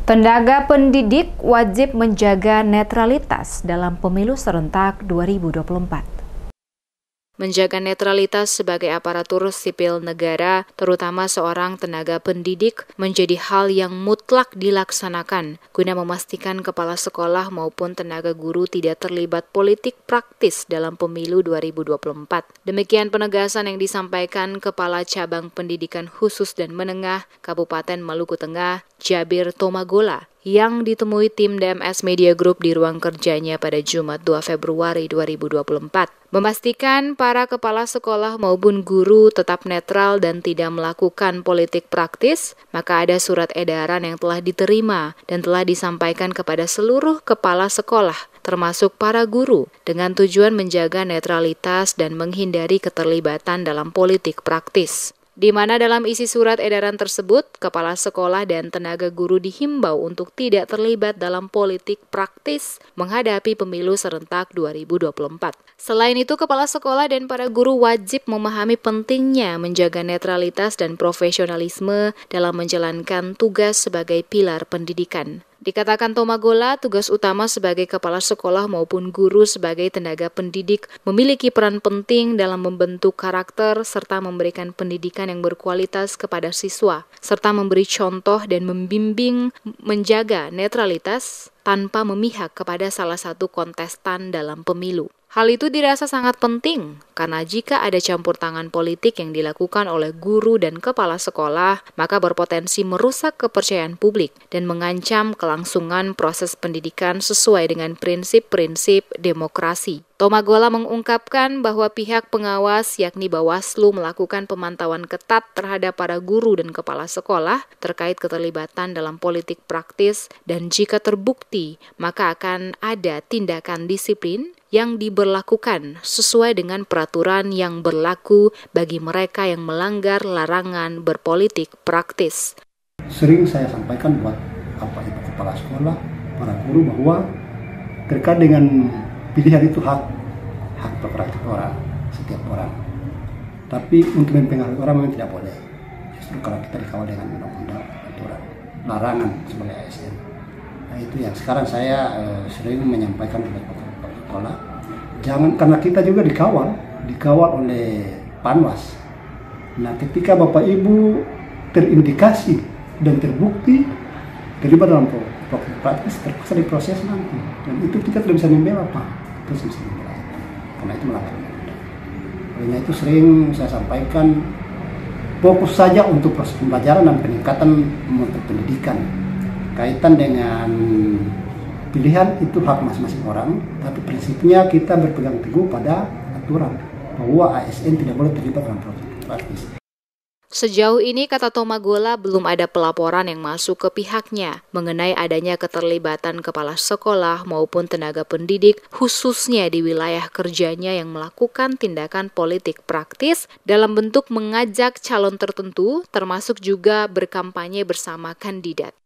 Tenaga pendidik wajib menjaga netralitas dalam pemilu serentak 2024. Menjaga netralitas sebagai aparatur sipil negara, terutama seorang tenaga pendidik, menjadi hal yang mutlak dilaksanakan guna memastikan kepala sekolah maupun tenaga guru tidak terlibat politik praktis dalam pemilu 2024. Demikian penegasan yang disampaikan Kepala Cabang Pendidikan Khusus dan Menengah Kabupaten Maluku Tengah, Jabir Tomagola, yang ditemui tim DMS Media Group di ruang kerjanya pada Jumat 2 Februari 2024. Memastikan para kepala sekolah maupun guru tetap netral dan tidak melakukan politik praktis, maka ada surat edaran yang telah diterima dan telah disampaikan kepada seluruh kepala sekolah, termasuk para guru, dengan tujuan menjaga netralitas dan menghindari keterlibatan dalam politik praktis. Di mana dalam isi surat edaran tersebut, kepala sekolah dan tenaga guru dihimbau untuk tidak terlibat dalam politik praktis menghadapi pemilu serentak 2024. Selain itu, kepala sekolah dan para guru wajib memahami pentingnya menjaga netralitas dan profesionalisme dalam menjalankan tugas sebagai pilar pendidikan. Dikatakan Tomagola, tugas utama sebagai kepala sekolah maupun guru sebagai tenaga pendidik memiliki peran penting dalam membentuk karakter serta memberikan pendidikan yang berkualitas kepada siswa, serta memberi contoh dan membimbing menjaga netralitas tanpa memihak kepada salah satu kontestan dalam pemilu. Hal itu dirasa sangat penting karena jika ada campur tangan politik yang dilakukan oleh guru dan kepala sekolah, maka berpotensi merusak kepercayaan publik dan mengancam kelangsungan proses pendidikan sesuai dengan prinsip-prinsip demokrasi. Tomagola mengungkapkan bahwa pihak pengawas yakni Bawaslu melakukan pemantauan ketat terhadap para guru dan kepala sekolah terkait keterlibatan dalam politik praktis dan jika terbukti maka akan ada tindakan disiplin yang diberlakukan sesuai dengan peraturan yang berlaku bagi mereka yang melanggar larangan berpolitik praktis. Sering saya sampaikan buat Ibu Kepala Sekolah, para guru bahwa terkait dengan pilihan itu hak prerogatif orang, setiap orang. Tapi untuk mempengaruhi orang memang tidak boleh. Justru kalau kita dikawal dengan undang-undang, aturan, larangan sebagai ASN. Nah itu yang sekarang saya sering menyampaikan kepada sekolah, jangan, karena kita juga dikawal oleh Panwas. Nah ketika Bapak Ibu terindikasi dan terbukti terlibat dalam praktis, terpaksa diproses nanti, dan itu kita tidak bisa membela Pak, terus bisa membela itu, karena itu melanggar undang-undang. Karena itu sering saya sampaikan, fokus saja untuk proses pembelajaran dan peningkatan mutu pendidikan. Kaitan dengan pilihan itu hak masing-masing orang, tapi prinsipnya kita berpegang teguh pada aturan bahwa ASN tidak boleh terlibat dalam proses praktis. Sejauh ini, kata Tomagola, belum ada pelaporan yang masuk ke pihaknya mengenai adanya keterlibatan kepala sekolah maupun tenaga pendidik, khususnya di wilayah kerjanya yang melakukan tindakan politik praktis dalam bentuk mengajak calon tertentu, termasuk juga berkampanye bersama kandidat.